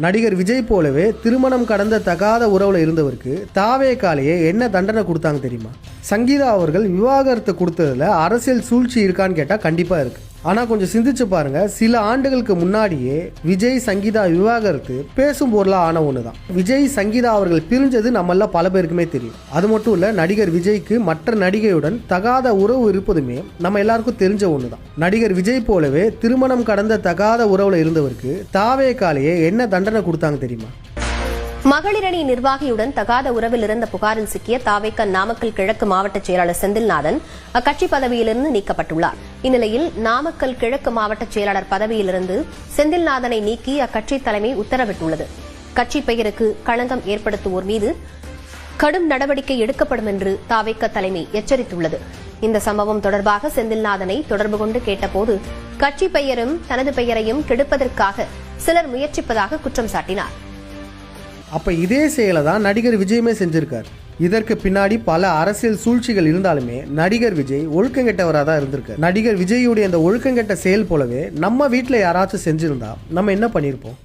நடிகர் விஜய் போலவே திருமணம் கடந்த தகாத உறவுல இருந்தவருக்கு தாவேகாலேயே என்ன தண்டனை கொடுத்தாங்க தெரியுமா? சங்கீதா அவர்கள் விவாகரத்து கொடுத்ததுல அரசியல் சூழ்ச்சி இருக்கான்னு கேட்டா கண்டிப்பா இருக்கு. ஆனா கொஞ்சம் சிந்திச்சு பாருங்க, சில ஆண்டுகளுக்கு முன்னாடியே விஜய் சங்கீதா விவாகரத்து பேசும் பொருளா ஆன ஒண்ணுதான். விஜய் சங்கீதா அவர்கள் பிரிஞ்சது நம்மள பல பேருக்குமே தெரியும். அது மட்டும் இல்ல, நடிகர் விஜய்க்கு மற்ற நடிகையுடன் தகாத உறவு இருப்பதுமே நம்ம எல்லாருக்கும் தெரிஞ்ச ஒண்ணுதான். நடிகர் விஜய் போலவே திருமணம் கடந்த தகாத உறவுல இருந்தவருக்கு தாவேகாலேயே என்ன தண்டனை கொடுத்தாங்க தெரியுமா? மகளிரணி நிர்வாகியுடன் தகாத உறவில் இருந்த புகாரில் சிக்கிய தாவேக நாமக்கல் கிழக்கு மாவட்ட செயலாளர் செந்தில்நாதன் அக்கட்சி பதவியிலிருந்து நீக்கப்பட்டுள்ளார். இந்நிலையில் நாமக்கல் கிழக்கு மாவட்ட செயலாளர் பதவியிலிருந்து செந்தில்நாதனை நீக்கி அக்கட்சி தலைமை உத்தரவிட்டுள்ளது. கட்சி பெயருக்கு களங்கம் ஏற்படுத்துவோர் மீது கடும் நடவடிக்கை எடுக்கப்படும் என்று தாவேக தலைமை எச்சரித்துள்ளது. இந்த சம்பவம் தொடர்பாக செந்தில்நாதனை தொடர்பு கொண்டு கேட்டபோது கட்சி பெயரும் தனது பெயரையும் கெடுப்பதற்காக சிலர் முயற்சிப்பதாக குற்றம் சாட்டினார். அப்ப இதே செயலை தான் நடிகர் விஜயுமே செஞ்சிருக்காரு. இதற்கு பின்னாடி பல அரசியல் சூழ்ச்சிகள் இருந்தாலுமே நடிகர் விஜய் ஒழுக்கங்கெட்டவராக தான் இருந்திருக்காரு. நடிகர் விஜயுடைய அந்த ஒழுக்கங்கெட்ட செயல் போலவே நம்ம வீட்டில் யாராச்சும் செஞ்சிருந்தா நம்ம என்ன பண்ணியிருப்போம்?